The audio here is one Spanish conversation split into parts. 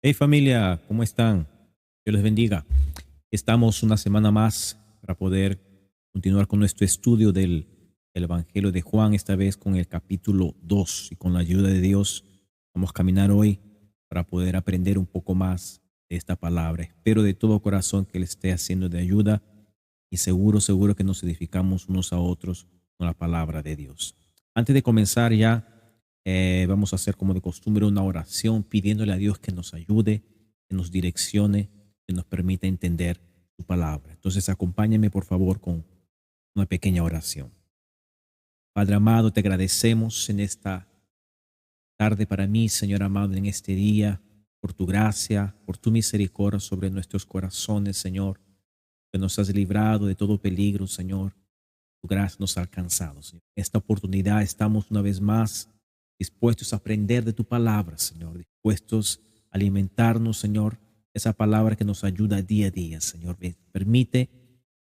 Hey familia, ¿cómo están? Dios les bendiga. Estamos una semana más para poder continuar con nuestro estudio del Evangelio de Juan, esta vez con el capítulo 2 y con la ayuda de Dios vamos a caminar hoy para poder aprender un poco más de esta palabra. Espero de todo corazón que le esté haciendo de ayuda y seguro que nos edificamos unos a otros con la palabra de Dios. Antes de comenzar ya, vamos a hacer como de costumbre una oración pidiéndole a Dios que nos ayude, que nos direccione, que nos permita entender su palabra. Entonces acompáñenme por favor con una pequeña oración. Padre amado, te agradecemos en esta tarde para mí, Señor amado, en este día, por tu gracia, por tu misericordia sobre nuestros corazones, Señor, que nos has librado de todo peligro, Señor. Tu gracia nos ha alcanzado, Señor. En esta oportunidad estamos una vez más dispuestos a aprender de tu palabra, Señor, dispuestos a alimentarnos, Señor, esa palabra que nos ayuda día a día, Señor. Permite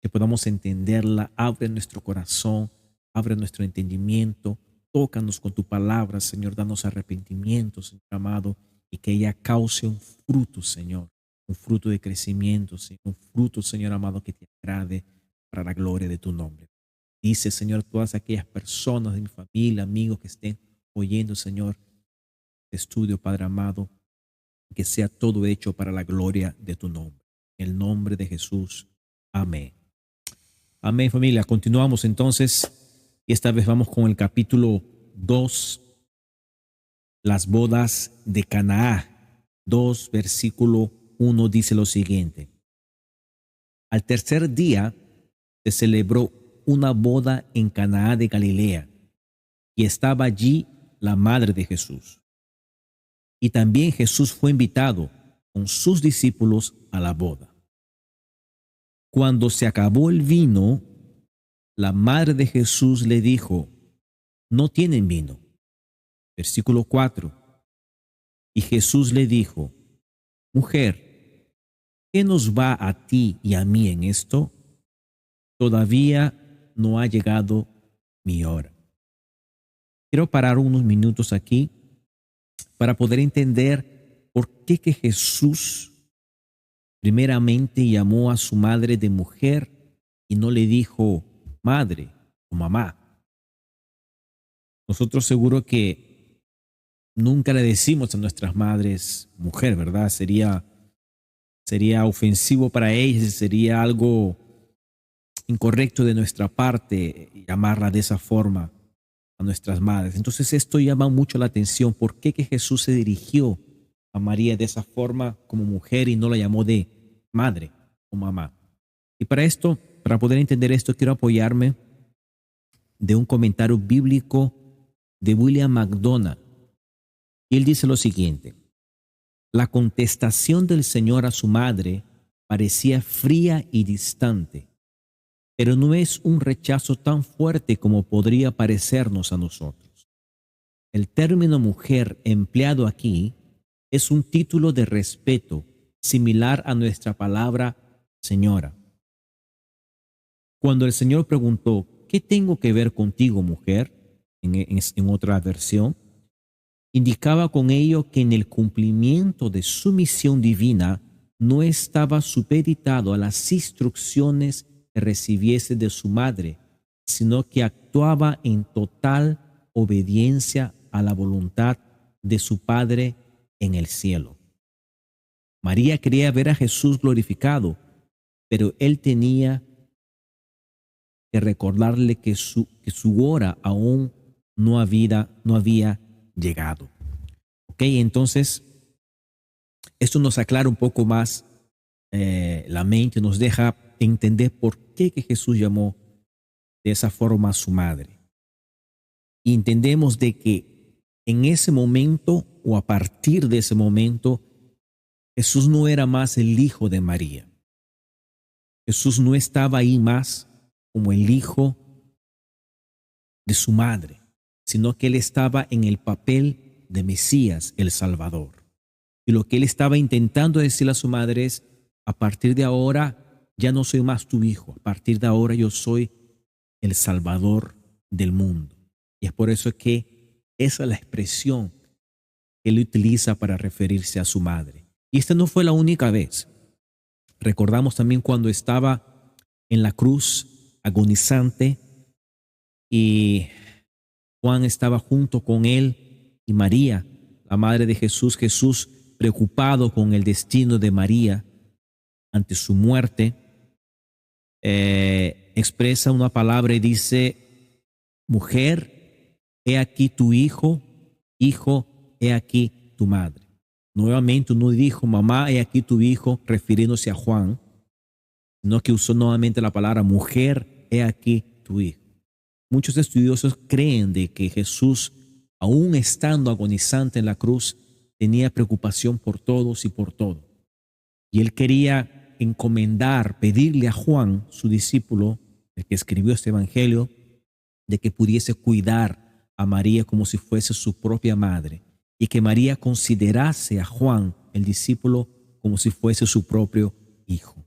que podamos entenderla, abre nuestro corazón, abre nuestro entendimiento, tócanos con tu palabra, Señor, danos arrepentimiento, Señor amado, y que ella cause un fruto, Señor, un fruto de crecimiento, Señor, un fruto, Señor amado, que te agrade para la gloria de tu nombre. Dice, Señor, todas aquellas personas de mi familia, amigos que estén oyendo, Señor, este estudio, Padre amado, que sea todo hecho para la gloria de tu nombre. En el nombre de Jesús. Amén. Amén, familia. Continuamos entonces y esta vez vamos con el capítulo 2, las bodas de Canaá. 2, versículo 1 dice lo siguiente. Al tercer día se celebró una boda en Canaá de Galilea y estaba allí la madre de Jesús. Y también Jesús fue invitado con sus discípulos a la boda. Cuando se acabó el vino, la madre de Jesús le dijo, no tienen vino. Versículo 4. Y Jesús le dijo, mujer, ¿qué nos va a ti y a mí en esto? Todavía no ha llegado mi hora. Quiero parar unos minutos aquí para poder entender por qué que Jesús primeramente llamó a su madre de mujer y no le dijo madre o mamá. Nosotros seguro que nunca le decimos a nuestras madres mujer, ¿verdad? Sería ofensivo para ellas, sería algo incorrecto de nuestra parte llamarla de esa forma a nuestras madres. Entonces esto llama mucho la atención. ¿Por qué que Jesús se dirigió a María de esa forma como mujer y no la llamó de madre o mamá? Y para esto, para poder entender esto, quiero apoyarme de un comentario bíblico de William MacDonald. Y él dice lo siguiente: la contestación del Señor a su madre parecía fría y distante, pero no es un rechazo tan fuerte como podría parecernos a nosotros. El término mujer empleado aquí es un título de respeto similar a nuestra palabra señora. Cuando el Señor preguntó, ¿qué tengo que ver contigo, mujer? En otra versión, indicaba con ello que en el cumplimiento de su misión divina no estaba supeditado a las instrucciones que recibiese de su madre, sino que actuaba en total obediencia a la voluntad de su Padre en el cielo. María quería ver a Jesús glorificado, pero él tenía que recordarle que su hora aún no había llegado. Ok, entonces esto nos aclara un poco más la mente, nos deja entender por qué que Jesús llamó de esa forma a su madre. Y entendemos de que en ese momento o a partir de ese momento, Jesús no era más el hijo de María. Jesús no estaba ahí más como el hijo de su madre, sino que él estaba en el papel de Mesías, el Salvador. Y lo que él estaba intentando decirle a su madre es, a partir de ahora ya no soy más tu hijo, a partir de ahora yo soy el Salvador del mundo. Y es por eso que esa es la expresión que él utiliza para referirse a su madre. Y esta no fue la única vez. Recordamos también cuando estaba en la cruz agonizante y Juan estaba junto con él y María, la madre de Jesús. Jesús, preocupado con el destino de María ante su muerte, expresa una palabra y dice: mujer, he aquí tu hijo, hijo, he aquí tu madre. Nuevamente no dijo mamá, he aquí tu hijo, refiriéndose a Juan, sino que usó nuevamente la palabra mujer, he aquí tu hijo. Muchos estudiosos creen de que Jesús, aún estando agonizante en la cruz, tenía preocupación por todos y por todo. Y él quería encomendar, pedirle a Juan, su discípulo, el que escribió este evangelio, de que pudiese cuidar a María como si fuese su propia madre, y que María considerase a Juan, el discípulo, como si fuese su propio hijo.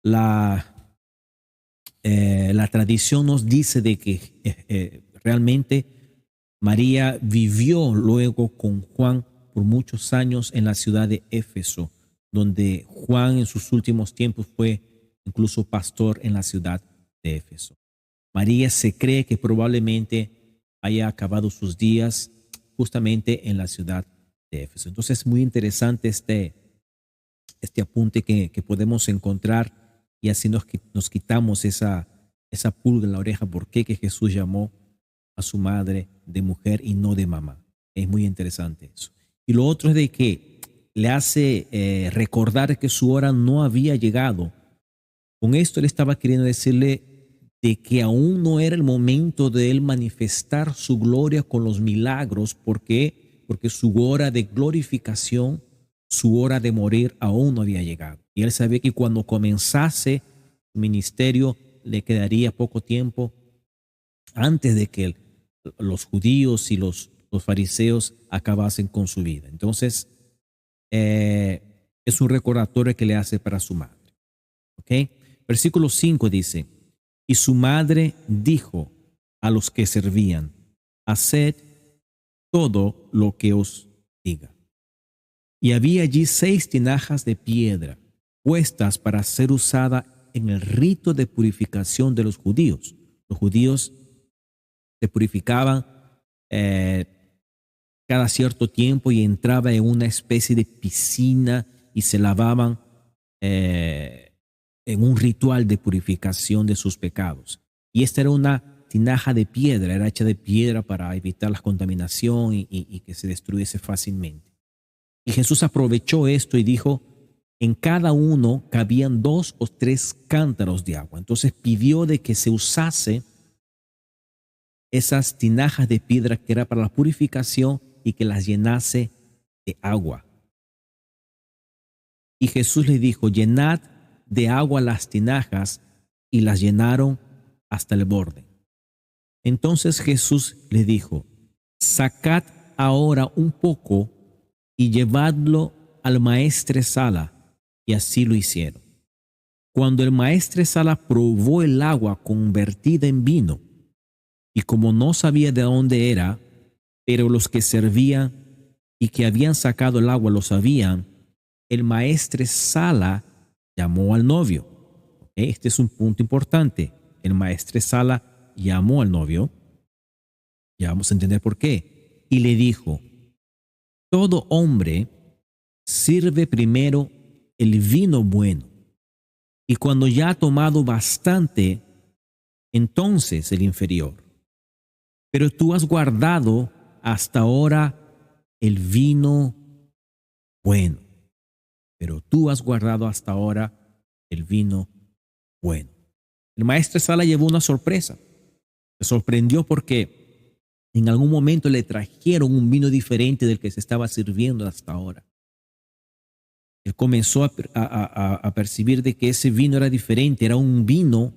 La tradición nos dice de que realmente María vivió luego con Juan por muchos años en la ciudad de Éfeso, donde Juan en sus últimos tiempos fue incluso pastor en la ciudad de Éfeso. María se cree que probablemente haya acabado sus días justamente en la ciudad de Éfeso. Entonces es muy interesante este apunte que podemos encontrar, y así nos quitamos esa pulga en la oreja. ¿Por qué que Jesús llamó a su madre de mujer y no de mamá? Es muy interesante eso. Y lo otro es de que le hace recordar que su hora no había llegado. Con esto él estaba queriendo decirle de que aún no era el momento de él manifestar su gloria con los milagros. ¿Por qué? Porque su hora de glorificación, su hora de morir aún no había llegado. Y él sabía que cuando comenzase su ministerio le quedaría poco tiempo antes de que los judíos y los fariseos acabasen con su vida. Entonces, es un recordatorio que le hace para su madre. ¿Ok? Versículo 5 dice: y su madre dijo a los que servían: haced todo lo que os diga. Y había allí 6 tinajas de piedra puestas para ser usada en el rito de purificación de los judíos. Los judíos se purificaban cada cierto tiempo y entraba en una especie de piscina y se lavaban en un ritual de purificación de sus pecados. Y esta era una tinaja de piedra, era hecha de piedra para evitar la contaminación y que se destruyese fácilmente. Y Jesús aprovechó esto y dijo: en cada uno cabían 2 o 3 cántaros de agua. Entonces pidió de que se usase esas tinajas de piedra que era para la purificación y que las llenase de agua. Y Jesús le dijo: llenad de agua las tinajas, y las llenaron hasta el borde. Entonces Jesús le dijo: sacad ahora un poco y llevadlo al maestresala. Y así lo hicieron. Cuando el maestresala probó el agua convertida en vino, y como no sabía de dónde era, pero los que servían y que habían sacado el agua lo sabían, el maestresala llamó al novio. Este es un punto importante. El maestresala llamó al novio. Ya vamos a entender por qué. Y le dijo: todo hombre sirve primero el vino bueno, y cuando ya ha tomado bastante, entonces el inferior. Pero tú has guardado hasta ahora el vino bueno. Pero tú has guardado hasta ahora el vino bueno. El maestresala llevó una sorpresa. Se sorprendió porque en algún momento le trajeron un vino diferente del que se estaba sirviendo hasta ahora. Él comenzó a percibir de que ese vino era diferente, era un vino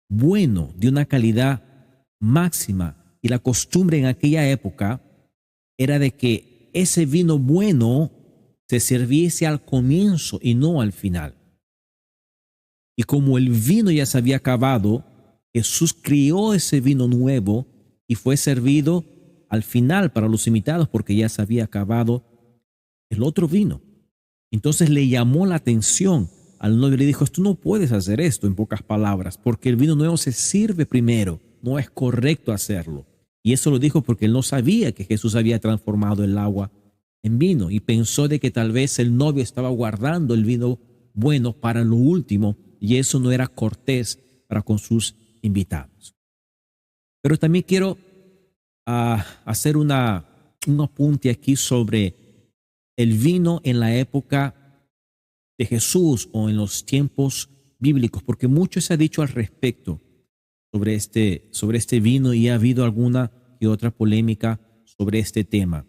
bueno, de una calidad máxima. Y la costumbre en aquella época era de que ese vino bueno se sirviese al comienzo y no al final. Y como el vino ya se había acabado, Jesús crió ese vino nuevo y fue servido al final para los invitados, porque ya se había acabado el otro vino. Entonces le llamó la atención al novio y le dijo, tú no puedes hacer esto, en pocas palabras, porque el vino nuevo se sirve primero, no es correcto hacerlo. Y eso lo dijo porque él no sabía que Jesús había transformado el agua en vino y pensó de que tal vez el novio estaba guardando el vino bueno para lo último y eso no era cortés para con sus invitados. Pero también quiero hacer un apunte aquí sobre el vino en la época de Jesús o en los tiempos bíblicos, porque mucho se ha dicho al respecto sobre este vino y ha habido alguna y otra polémica sobre este tema.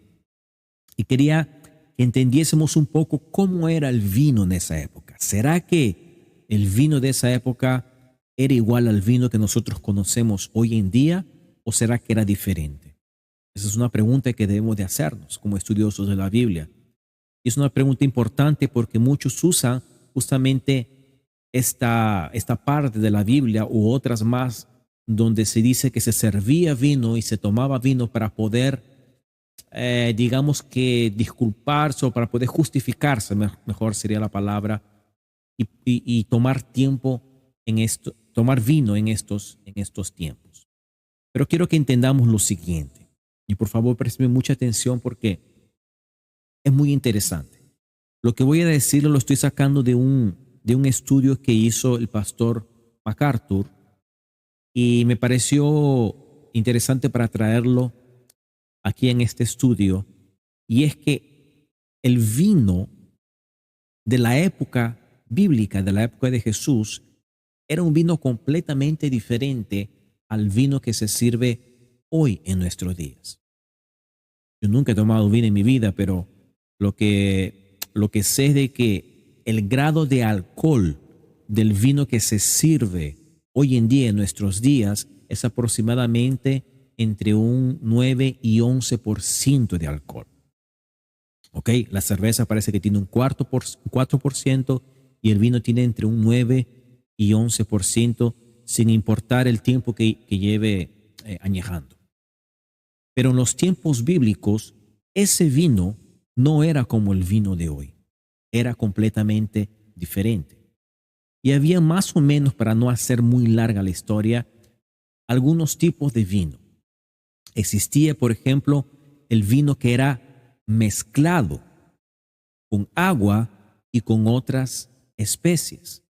Y quería que entendiésemos un poco cómo era el vino en esa época. ¿Será que el vino de esa época era igual al vino que nosotros conocemos hoy en día o será que era diferente? Esa es una pregunta que debemos de hacernos como estudiosos de la Biblia. Y es una pregunta importante porque muchos usan justamente esta parte de la Biblia u otras más donde se dice que se servía vino y se tomaba vino para poder, digamos que disculparse o para poder justificarse, mejor sería la palabra, y tomar tiempo en esto, tomar vino en estos tiempos. Pero quiero que entendamos lo siguiente. Y por favor, presten mucha atención porque es muy interesante. Lo que voy a decir lo estoy sacando de un estudio que hizo el pastor MacArthur y me pareció interesante para traerlo aquí en este estudio. Y es que el vino de la época bíblica, de la época de Jesús, era un vino completamente diferente al vino que se sirve hoy en nuestros días. Yo nunca he tomado vino en mi vida, pero lo que sé es de que el grado de alcohol del vino que se sirve hoy en día en nuestros días es aproximadamente entre un 9 y 11% de alcohol. ¿Ok? La cerveza parece que tiene un 4% y el vino tiene entre un 9 y 11% sin importar el tiempo que lleve añejando. Pero en los tiempos bíblicos, ese vino no era como el vino de hoy. Era completamente diferente. Y había más o menos, para no hacer muy larga la historia, algunos tipos de vino. Existía, por ejemplo, el vino que era mezclado con agua y con otras especies.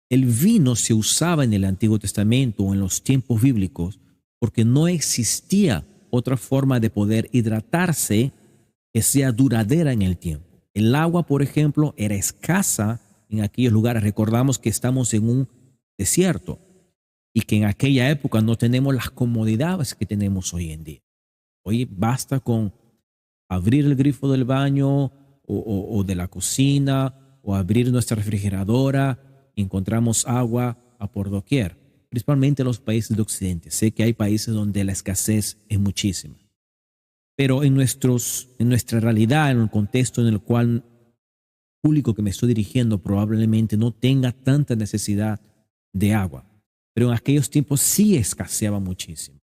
El vino se usaba en el Antiguo Testamento o en los tiempos bíblicos porque no existía otra forma de poder hidratarse que sea duradera en el tiempo. El agua, por ejemplo, era escasa en aquellos lugares. Recordamos que estamos en un desierto y que en aquella época no tenemos las comodidades que tenemos hoy en día. Hoy basta con abrir el grifo del baño o de la cocina o abrir nuestra refrigeradora y encontramos agua a por doquier, principalmente en los países de Occidente. Sé que hay países donde la escasez es muchísima. Pero en nuestra realidad, en el contexto en el cual el público que me estoy dirigiendo probablemente no tenga tanta necesidad de agua. Pero en aquellos tiempos sí escaseaba muchísimo.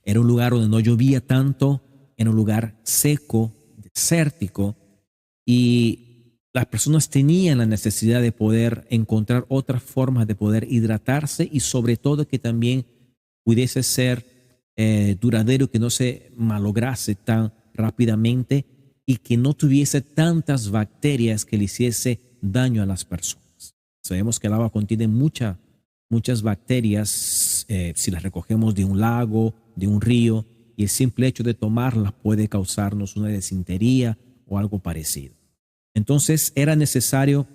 Era un lugar donde no llovía tanto, era un lugar seco, desértico, y las personas tenían la necesidad de poder encontrar otras formas de poder hidratarse y sobre todo que también pudiese ser duradero, que no se malograse tan rápidamente y que no tuviese tantas bacterias que le hiciese daño a las personas. Sabemos que el agua contiene muchas bacterias si las recogemos de un lago, de un río, y el simple hecho de tomarlas puede causarnos una desintería o algo parecido. Entonces era necesario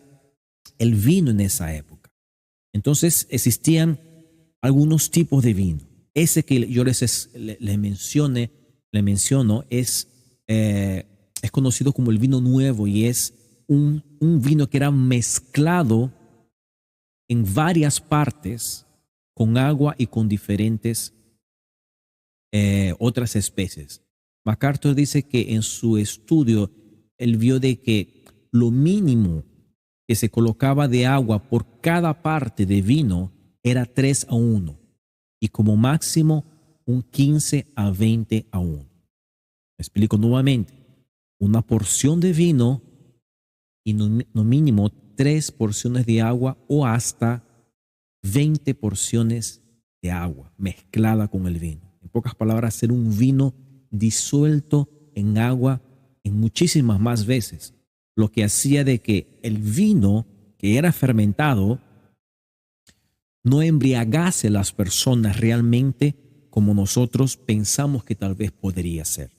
el vino en esa época. Entonces existían algunos tipos de vino. Ese que yo les menciono es conocido como el vino nuevo y es un vino que era mezclado en varias partes con agua y con diferentes otras especies. MacArthur dice que en su estudio él vio de que lo mínimo que se colocaba de agua por cada parte de vino era 3:1 y como máximo un 15:20:1. Me explico nuevamente. Una porción de vino y no mínimo 3 porciones de agua o hasta 20 porciones de agua mezclada con el vino. En pocas palabras, hacer un vino disuelto en agua en muchísimas más veces, lo que hacía de que el vino que era fermentado no embriagase a las personas realmente como nosotros pensamos que tal vez podría ser.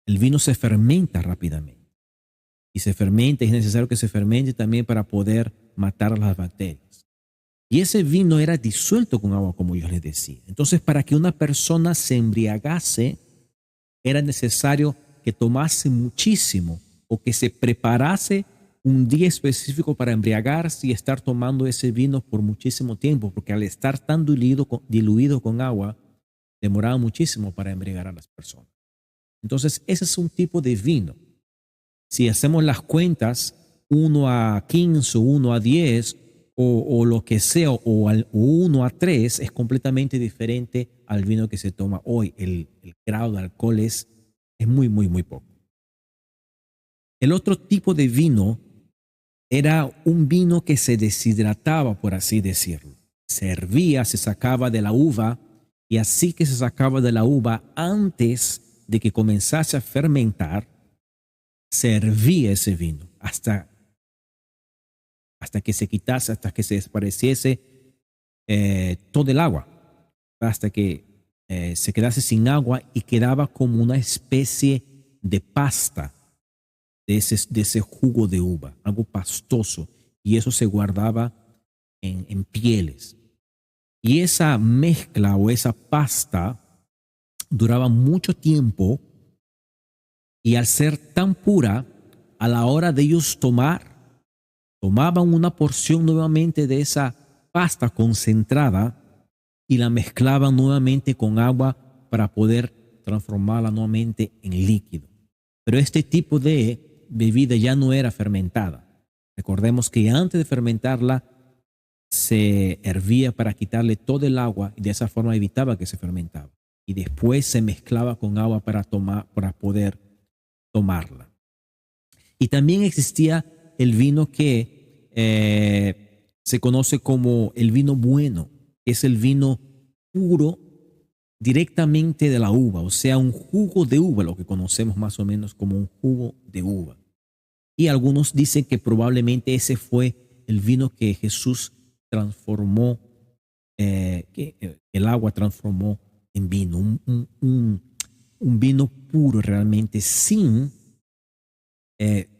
El vino se fermenta rápidamente y se fermenta, es necesario que se fermente también para poder matar las bacterias. Y ese vino era disuelto con agua, como yo les decía. Entonces, para que una persona se embriagase, era necesario que tomase muchísimo o que se preparase un día específico para embriagarse y estar tomando ese vino por muchísimo tiempo, porque al estar tan diluido con agua, demoraba muchísimo para embriagar a las personas. Entonces, ese es un tipo de vino. Si hacemos las cuentas, 1:15, 1:10 o lo que sea, o 1:3, es completamente diferente al vino que se toma hoy. El grado de alcohol es muy, muy, muy poco. El otro tipo de vino era un vino que se deshidrataba, por así decirlo. Se hervía, se sacaba de la uva, y así que se sacaba de la uva antes de que comenzase a fermentar, se hervía ese vino hasta que se quitase, hasta que se desapareciese todo el agua, hasta que se quedase sin agua y quedaba como una especie de pasta de ese jugo de uva, algo pastoso, y eso se guardaba en pieles. Y esa mezcla o esa pasta duraba mucho tiempo, y al ser tan pura, a la hora de ellos tomaban una porción nuevamente de esa pasta concentrada y la mezclaban nuevamente con agua para poder transformarla nuevamente en líquido. Pero este tipo de bebida ya no era fermentada. Recordemos que antes de fermentarla se hervía para quitarle todo el agua y de esa forma evitaba que se fermentaba. Y después se mezclaba con agua para poder tomarla. Y también existía el vino que se conoce como el vino bueno, que es el vino puro directamente de la uva, o sea, un jugo de uva, lo que conocemos más o menos como un jugo de uva. Y algunos dicen que probablemente ese fue el vino que Jesús transformó, que el agua transformó en vino, un vino puro realmente, sin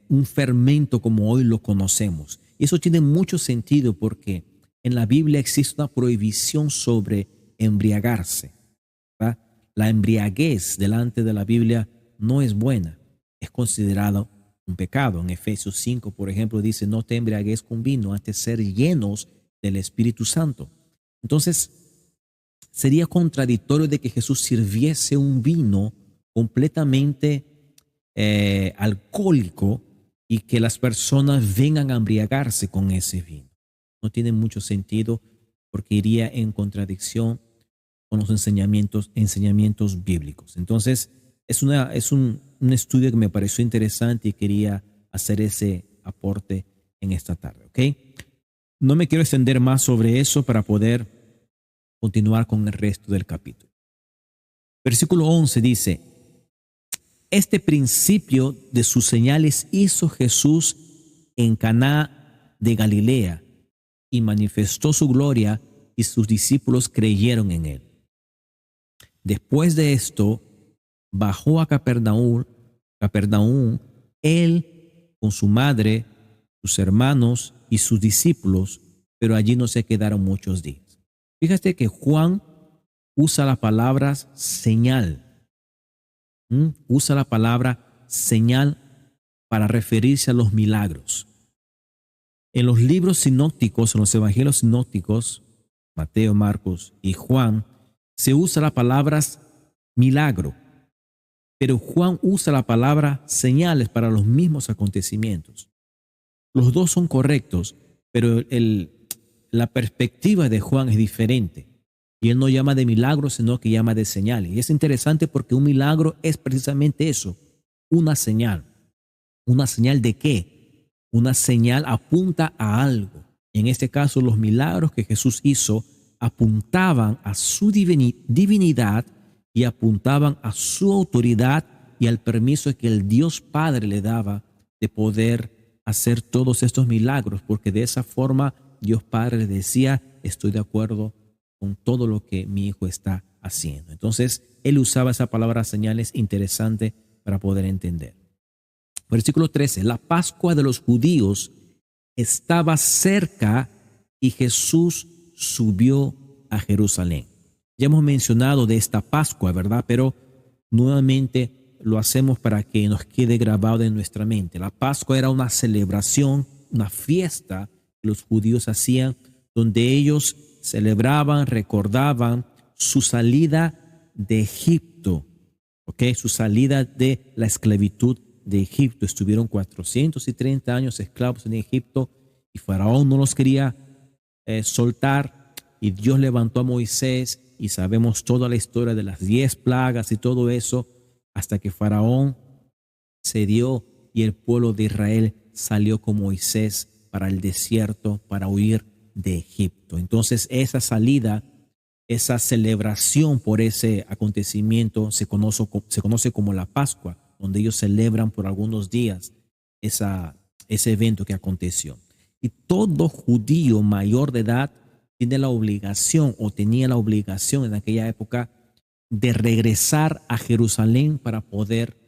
un fermento como hoy lo conocemos. Y eso tiene mucho sentido porque en la Biblia existe una prohibición sobre embriagarse, ¿verdad? La embriaguez delante de la Biblia no es buena, es considerado un pecado. En Efesios 5, por ejemplo, dice: no te embriagues con vino, antes ser llenos del Espíritu Santo. Entonces, sería contradictorio de que Jesús sirviese un vino completamente alcohólico y que las personas vengan a embriagarse con ese vino. No tiene mucho sentido porque iría en contradicción con los enseñamientos bíblicos. Entonces, es un estudio que me pareció interesante y quería hacer ese aporte en esta tarde, ¿ok? No me quiero extender más sobre eso para poder continuar con el resto del capítulo. Versículo 11 dice: este principio de sus señales hizo Jesús en Caná de Galilea y manifestó su gloria, y sus discípulos creyeron en él. Después de esto, bajó a Capernaum, él con su madre, sus hermanos y sus discípulos, pero allí no se quedaron muchos días. Fíjate que Juan usa la palabra señal. Usa la palabra señal para referirse a los milagros. En los libros sinópticos, en los evangelios sinópticos, Mateo, Marcos y Juan, se usa la palabra milagro, pero Juan usa la palabra señales para los mismos acontecimientos. Los dos son correctos, pero la perspectiva de Juan es diferente. Y él no llama de milagros, sino que llama de señales. Y es interesante porque un milagro es precisamente eso, una señal. ¿Una señal de qué? Una señal apunta a algo. En este caso, los milagros que Jesús hizo apuntaban a su divinidad y apuntaban a su autoridad y al permiso que el Dios Padre le daba de poder hacer todos estos milagros, porque de esa forma Dios Padre le decía: estoy de acuerdo con todo lo que mi hijo está haciendo. Entonces, él usaba esa palabra señales interesante para poder entender. Versículo 13, la Pascua de los judíos estaba cerca y Jesús subió a Jerusalén. Ya hemos mencionado de esta Pascua, ¿verdad? Pero nuevamente lo hacemos para que nos quede grabado en nuestra mente. La Pascua era una celebración, una fiesta que los judíos hacían, donde ellos celebraban, recordaban su salida de Egipto, ¿ok? Su salida de la esclavitud de Egipto. Estuvieron 430 años esclavos en Egipto y Faraón no los quería soltar, y Dios levantó a Moisés y sabemos toda la historia de las 10 plagas y todo eso, hasta que Faraón cedió y el pueblo de Israel salió con Moisés para el desierto para huir de Egipto. Entonces esa salida, esa celebración por ese acontecimiento se conoce como la Pascua, donde ellos celebran por algunos días ese evento que aconteció. Y todo judío mayor de edad tiene la obligación o tenía la obligación en aquella época de regresar a Jerusalén para poder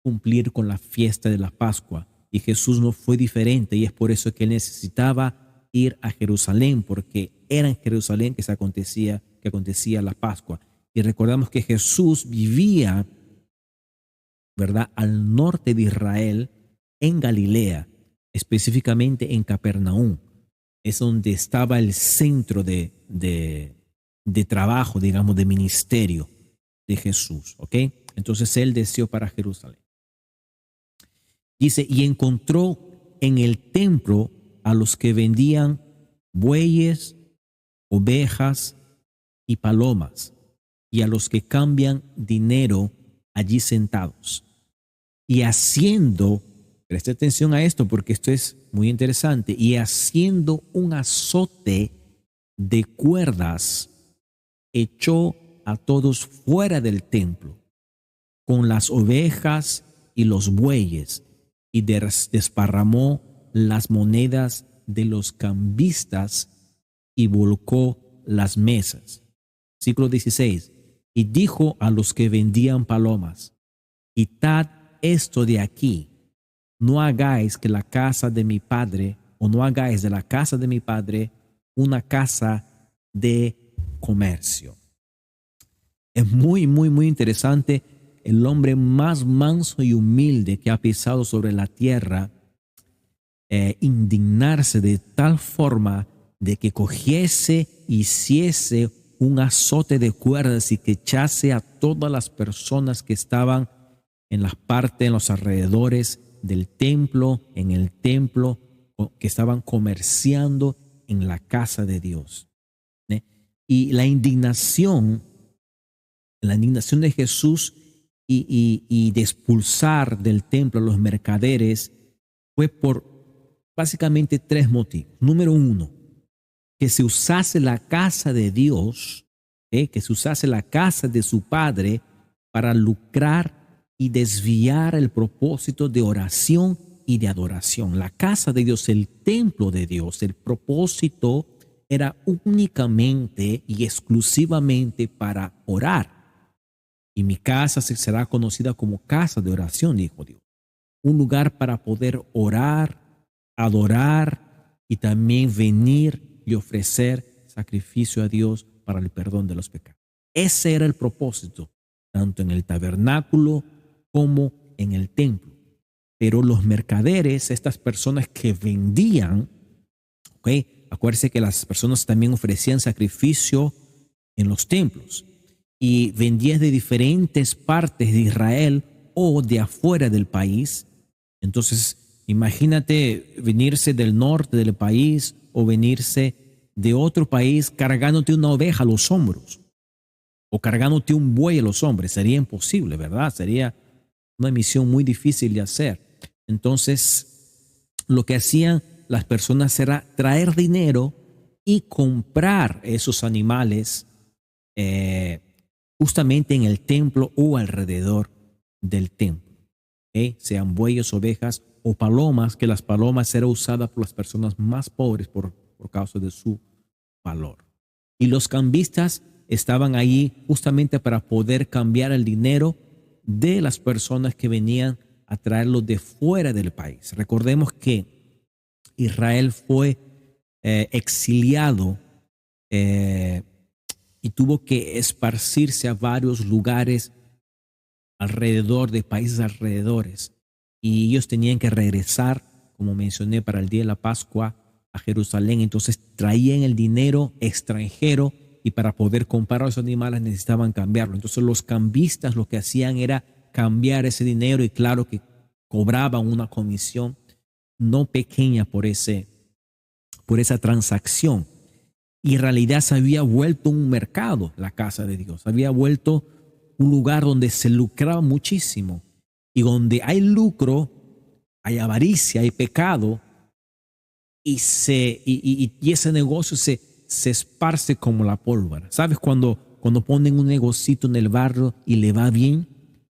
cumplir con la fiesta de la Pascua. Y Jesús no fue diferente, y es por eso que él necesitaba ir a Jerusalén, porque era en Jerusalén que acontecía la Pascua. Y recordamos que Jesús vivía, ¿verdad?, al norte de Israel, en Galilea, específicamente en Capernaum. Es donde estaba el centro de trabajo, digamos, de ministerio de Jesús, ¿ok? Entonces él deseó para Jerusalén. Dice, y encontró en el templo a los que vendían bueyes, ovejas y palomas, y a los que cambian dinero allí sentados. Y haciendo, preste atención a esto porque esto es muy interesante, y haciendo un azote de cuerdas, echó a todos fuera del templo, con las ovejas y los bueyes, y desparramó las monedas de los cambistas y volcó las mesas. Versículo 16. Y dijo a los que vendían palomas: quitad esto de aquí, no hagáis que la casa de mi padre, o no hagáis de la casa de mi padre una casa de comercio. Es muy, muy, muy interesante. El hombre más manso y humilde que ha pisado sobre la tierra, indignarse de tal forma de que cogiese, hiciese un azote de cuerdas y que echase a todas las personas que estaban en las partes, en los alrededores del templo, en el templo, que estaban comerciando en la casa de Dios. Y la indignación de Jesús y de expulsar del templo a los mercaderes fue por básicamente 3 motivos. Número 1, que se usase la casa de Dios, que se usase la casa de su Padre para lucrar y desviar el propósito de oración y de adoración. La casa de Dios, el templo de Dios, el propósito era únicamente y exclusivamente para orar. Y mi casa será conocida como casa de oración, dijo Dios. Un lugar para poder orar, adorar y también venir y ofrecer sacrificio a Dios para el perdón de los pecados. Ese era el propósito, tanto en el tabernáculo como en el templo. Pero los mercaderes, estas personas que vendían, ¿ok? Acuérdense que las personas también ofrecían sacrificio en los templos y vendían de diferentes partes de Israel o de afuera del país. Entonces, imagínate venirse del norte del país o venirse de otro país cargándote una oveja a los hombros o cargándote un buey a los hombros. Sería imposible, ¿verdad? Sería una misión muy difícil de hacer. Entonces, lo que hacían las personas era traer dinero y comprar esos animales justamente en el templo o alrededor del templo. Sean bueyes, ovejas o palomas, que las palomas eran usadas por las personas más pobres por causa de su valor. Y los cambistas estaban ahí justamente para poder cambiar el dinero de las personas que venían a traerlo de fuera del país. Recordemos que Israel fue exiliado y tuvo que esparcirse a varios lugares alrededor de países alrededores. Y ellos tenían que regresar, como mencioné, para el día de la Pascua a Jerusalén. Entonces traían el dinero extranjero y para poder comprar los animales necesitaban cambiarlo. Entonces los cambistas lo que hacían era cambiar ese dinero y claro que cobraban una comisión no pequeña por esa transacción. Y en realidad se había vuelto un mercado la casa de Dios. Había vuelto un lugar donde se lucraba muchísimo. Y donde hay lucro, hay avaricia, hay pecado. Y ese negocio se esparce como la pólvora. ¿Sabes? Cuando ponen un negocito en el barrio y le va bien,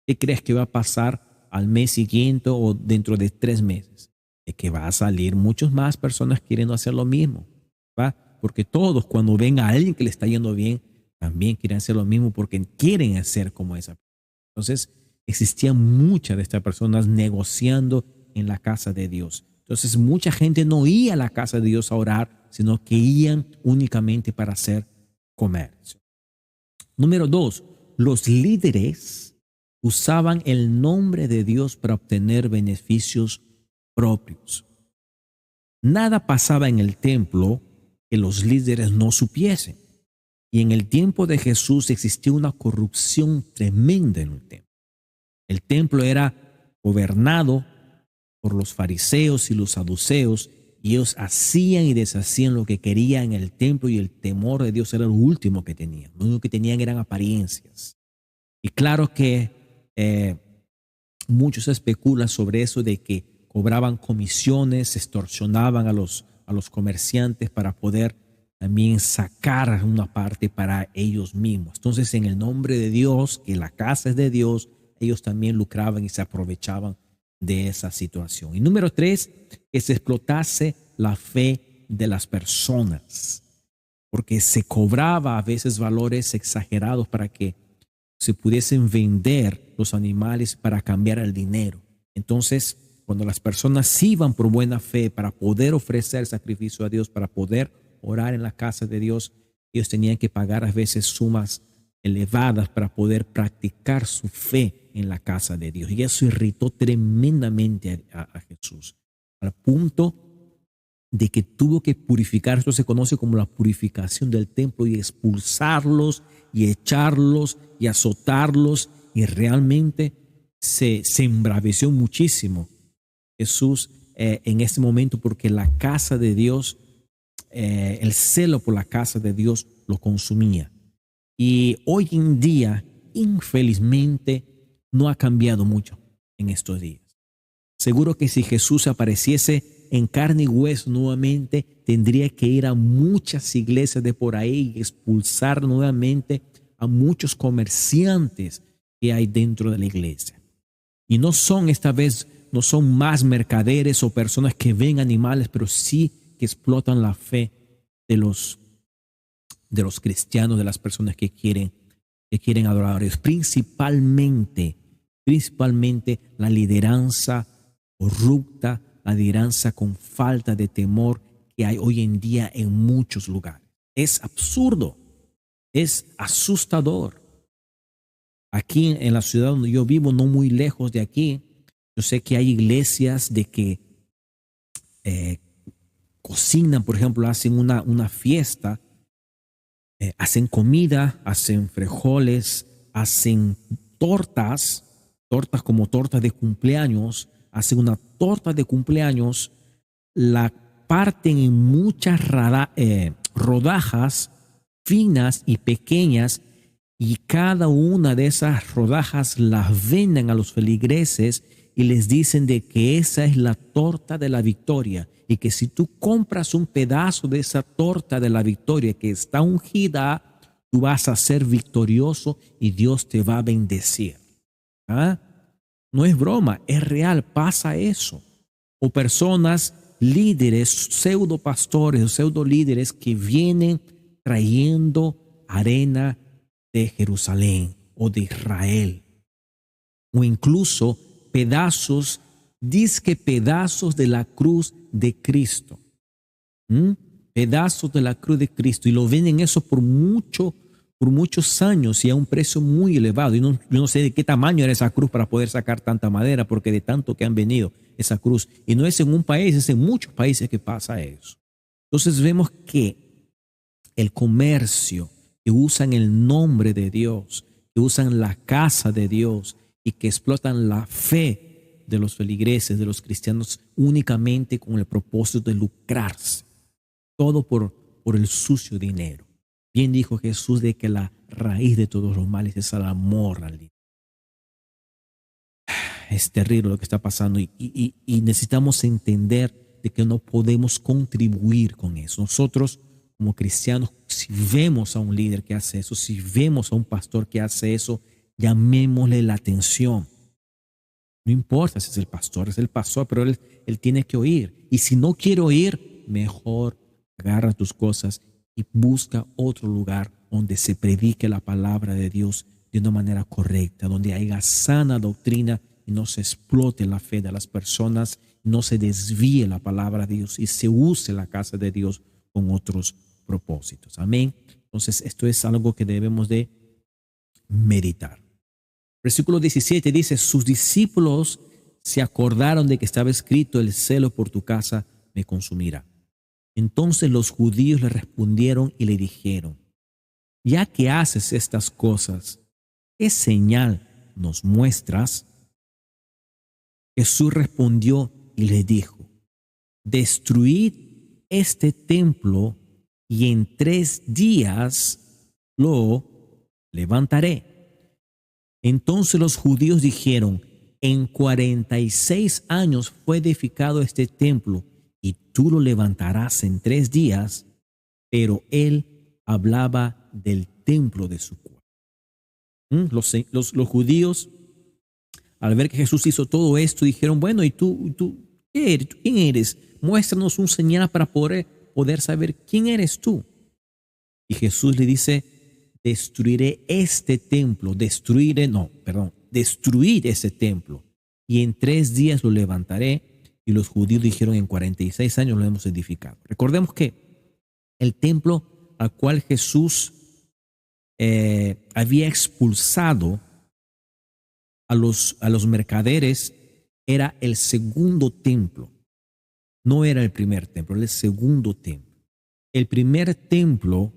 ¿qué crees que va a pasar al mes siguiente o dentro de 3 meses? Es que va a salir muchas más personas queriendo hacer lo mismo, ¿va? Porque todos cuando ven a alguien que le está yendo bien, también quieren hacer lo mismo porque quieren hacer como esa persona. Entonces, existían muchas de estas personas negociando en la casa de Dios. Entonces, mucha gente no iba a la casa de Dios a orar, sino que iban únicamente para hacer comercio. Número 2, los líderes usaban el nombre de Dios para obtener beneficios propios. Nada pasaba en el templo que los líderes no supiesen. Y en el tiempo de Jesús existía una corrupción tremenda en el templo. El templo era gobernado por los fariseos y los saduceos, y ellos hacían y deshacían lo que querían en el templo, y el temor de Dios era lo último que tenían. Lo único que tenían eran apariencias. Y claro que muchos especulan sobre eso de que cobraban comisiones, extorsionaban a los comerciantes para poder también sacar una parte para ellos mismos. Entonces, en el nombre de Dios, que la casa es de Dios, ellos también lucraban y se aprovechaban de esa situación. Y número 3, que se explotase la fe de las personas, porque se cobraba a veces valores exagerados para que se pudiesen vender los animales para cambiar el dinero. Entonces, cuando las personas iban por buena fe para poder ofrecer sacrificio a Dios, para poder orar en la casa de Dios, ellos tenían que pagar a veces sumas elevadas para poder practicar su fe en la casa de Dios. Y eso irritó tremendamente a Jesús, al punto de que tuvo que purificar. Esto se conoce como la purificación del templo, y expulsarlos y echarlos y azotarlos, y realmente se embraveció muchísimo Jesús en ese momento, porque la casa de Dios, el celo por la casa de Dios lo consumía. Y hoy en día, infelizmente, no ha cambiado mucho en estos días. Seguro que si Jesús apareciese en carne y hueso nuevamente, tendría que ir a muchas iglesias de por ahí y expulsar nuevamente a muchos comerciantes que hay dentro de la iglesia. Y no son esta vez, no son más mercaderes o personas que ven animales, pero sí que explotan la fe de los cristianos, de las personas que quieren adorar a Dios. Principalmente la lideranza corrupta, la lideranza con falta de temor que hay hoy en día en muchos lugares. Es absurdo, es asustador. Aquí en la ciudad donde yo vivo, no muy lejos de aquí, yo sé que hay iglesias de que cocinan, por ejemplo, hacen una fiesta, hacen comida, hacen frijoles, hacen tortas como tortas de cumpleaños, hacen una torta de cumpleaños, la parten en muchas rodajas finas y pequeñas, y cada una de esas rodajas las venden a los feligreses, y les dicen de que esa es la torta de la victoria y que si tú compras un pedazo de esa torta de la victoria que está ungida, tú vas a ser victorioso y Dios te va a bendecir. ¿Ah? No es broma, es real, pasa eso. O personas, líderes, pseudo pastores o pseudo líderes que vienen trayendo arena de Jerusalén o de Israel, o incluso pedazos, dizque pedazos de la cruz de Cristo. Pedazos de la cruz de Cristo, y lo venden eso por muchos años y a un precio muy elevado. Y yo no sé de qué tamaño era esa cruz para poder sacar tanta madera, porque de tanto que han venido esa cruz. Y no es en un país, es en muchos países que pasa eso. Entonces vemos que el comercio, que usan el nombre de Dios, que usan la casa de Dios y que explotan la fe de los feligreses, de los cristianos, únicamente con el propósito de lucrarse. Todo por el sucio dinero. Bien dijo Jesús de que la raíz de todos los males es el amor al dinero. Es terrible lo que está pasando y necesitamos entender de que no podemos contribuir con eso. Nosotros como cristianos, si vemos a un líder que hace eso, si vemos a un pastor que hace eso, llamémosle la atención. No importa si es el pastor, pero él tiene que oír. Y si no quiere oír, mejor agarra tus cosas y busca otro lugar donde se predique la palabra de Dios de una manera correcta, donde haya sana doctrina y no se explote la fe de las personas, no se desvíe la palabra de Dios y se use la casa de Dios con otros propósitos. Amén. Entonces, esto es algo que debemos de meditar. Versículo 17 dice: sus discípulos se acordaron de que estaba escrito: el celo por tu casa me consumirá. Entonces los judíos le respondieron y le dijeron: ya que haces estas cosas, ¿qué señal nos muestras? Jesús respondió y le dijo: destruid este templo y en 3 días lo levantaré. Entonces los judíos dijeron: en 46 años fue edificado este templo y tú lo levantarás en 3 días. Pero él hablaba del templo de su cuerpo. Los judíos, al ver que Jesús hizo todo esto, dijeron: bueno, ¿y tú qué eres? ¿Tú quién eres? Muéstranos un señal para poder saber quién eres tú. Y Jesús le dice: destruiré este templo, destruir ese templo, y en 3 días lo levantaré. Y los judíos dijeron: en 46 años lo hemos edificado. Recordemos que el templo al cual Jesús había expulsado a los mercaderes era el segundo templo. No era el primer templo, era el segundo templo. El primer templo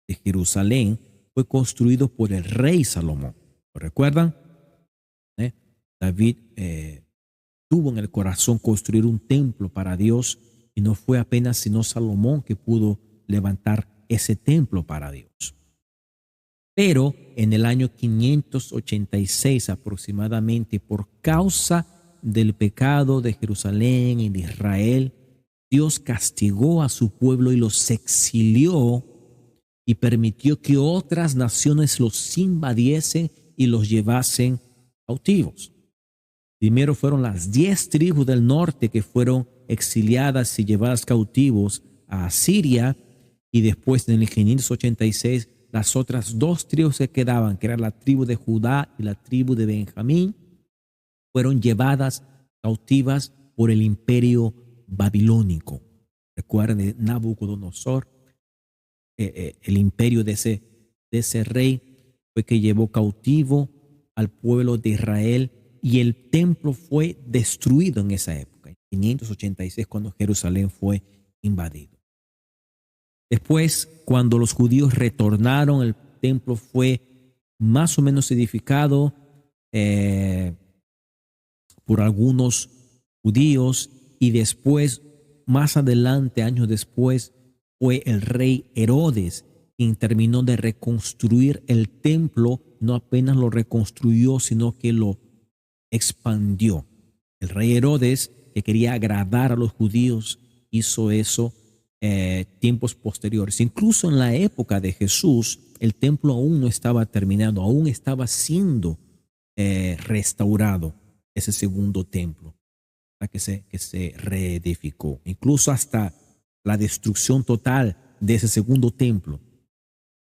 de Jerusalén fue construido por el rey Salomón. ¿Lo recuerdan? David tuvo en el corazón construir un templo para Dios, y no fue apenas sino Salomón que pudo levantar ese templo para Dios. Pero en el año 586 aproximadamente, por causa del pecado de Jerusalén y de Israel, Dios castigó a su pueblo y los exilió y permitió que otras naciones los invadiesen y los llevasen cautivos. Primero fueron las 10 tribus del norte que fueron exiliadas y llevadas cautivos a Asiria, y después en el 586 las otras 2 tribus que quedaban, que eran la tribu de Judá y la tribu de Benjamín, fueron llevadas cautivas por el imperio babilónico. Recuerden de Nabucodonosor, el imperio de ese rey fue que llevó cautivo al pueblo de Israel, y el templo fue destruido en esa época, en 586, cuando Jerusalén fue invadido. Después, cuando los judíos retornaron, el templo fue más o menos edificado por algunos judíos, y después, más adelante, años después, fue el rey Herodes quien terminó de reconstruir el templo. No apenas lo reconstruyó, sino que lo expandió. El rey Herodes, que quería agradar a los judíos, hizo eso tiempos posteriores. Incluso en la época de Jesús, el templo aún no estaba terminado, aún estaba siendo restaurado ese segundo templo que se reedificó. Incluso hasta la destrucción total de ese segundo templo.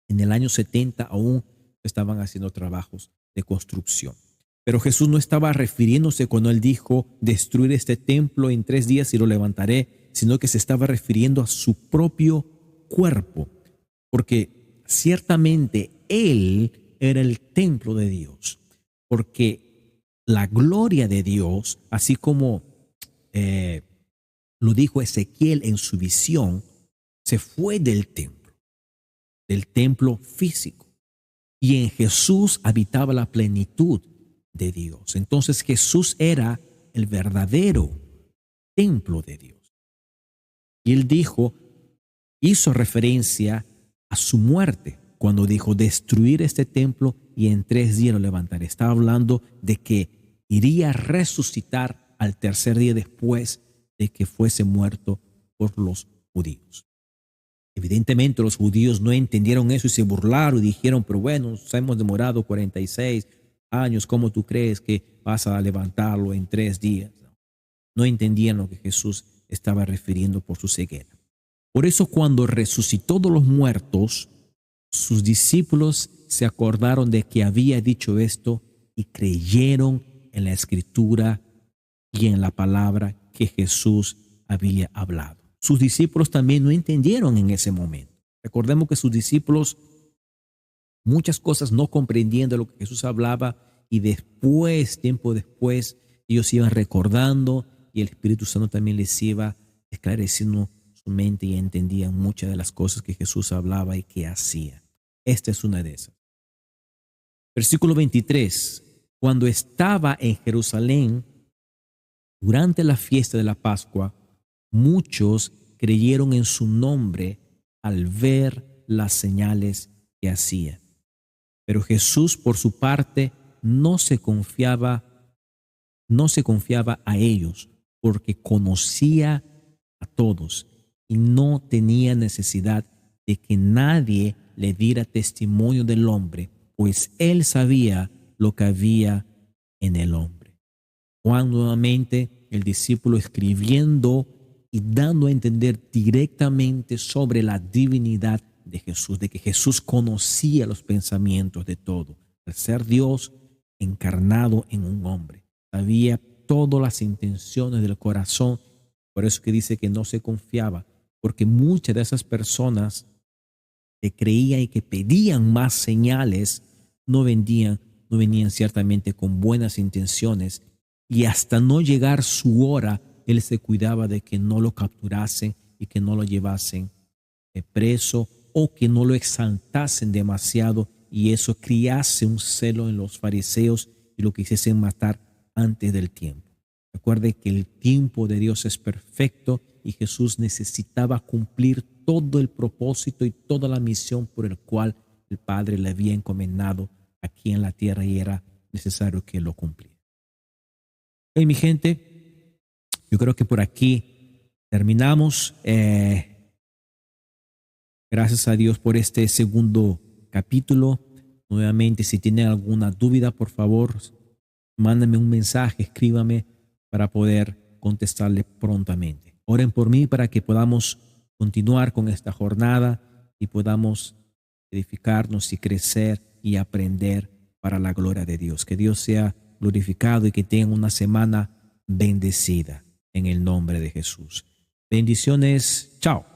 En el año 70 aún estaban haciendo trabajos de construcción. Pero Jesús no estaba refiriéndose cuando él dijo destruir este templo en 3 días y lo levantaré, sino que se estaba refiriendo a su propio cuerpo, porque ciertamente él era el templo de Dios, porque la gloria de Dios, así como lo dijo Ezequiel en su visión, se fue del templo físico, y en Jesús habitaba la plenitud de Dios. Entonces Jesús era el verdadero templo de Dios. Y él hizo referencia a su muerte cuando dijo destruir este templo y en 3 días lo levantaré. Estaba hablando de que iría a resucitar al tercer día después de que fuese muerto por los judíos. Evidentemente los judíos no entendieron eso y se burlaron y dijeron, pero bueno, nos hemos demorado 46 años, ¿cómo tú crees que vas a levantarlo en 3 días? No entendían lo que Jesús estaba refiriendo por su ceguera. Por eso cuando resucitó de los muertos, sus discípulos se acordaron de que había dicho esto y creyeron en la escritura y en la palabra que Jesús había hablado. Sus discípulos también no entendieron en ese momento. Recordemos que sus discípulos muchas cosas no comprendían de lo que Jesús hablaba y después, tiempo después, ellos iban recordando y el Espíritu Santo también les iba esclareciendo su mente y entendían muchas de las cosas que Jesús hablaba y que hacía. Esta es una de esas. Versículo 23. Cuando estaba en Jerusalén, durante la fiesta de la Pascua, muchos creyeron en su nombre al ver las señales que hacía. Pero Jesús, por su parte, no se confiaba a ellos, porque conocía a todos y no tenía necesidad de que nadie le diera testimonio del hombre, pues él sabía lo que había en el hombre. Juan nuevamente, el discípulo escribiendo y dando a entender directamente sobre la divinidad de Jesús, de que Jesús conocía los pensamientos de todo, al ser Dios encarnado en un hombre. Sabía todas las intenciones del corazón, por eso que dice que no se confiaba, porque muchas de esas personas que creían y que pedían más señales no venían ciertamente con buenas intenciones, y hasta no llegar su hora, él se cuidaba de que no lo capturasen y que no lo llevasen preso o que no lo exaltasen demasiado y eso criase un celo en los fariseos y lo quisiesen matar antes del tiempo. Recuerde que el tiempo de Dios es perfecto y Jesús necesitaba cumplir todo el propósito y toda la misión por el cual el Padre le había encomendado aquí en la tierra y era necesario que lo cumpliera. Hey, mi gente, yo creo que por aquí terminamos. Gracias a Dios por este segundo capítulo. Nuevamente, si tienen alguna duda, por favor, mándame un mensaje, escríbame para poder contestarle prontamente. Oren por mí para que podamos continuar con esta jornada y podamos edificarnos y crecer y aprender para la gloria de Dios. Que Dios sea glorificado y que tengan una semana bendecida en el nombre de Jesús. Bendiciones. Chao.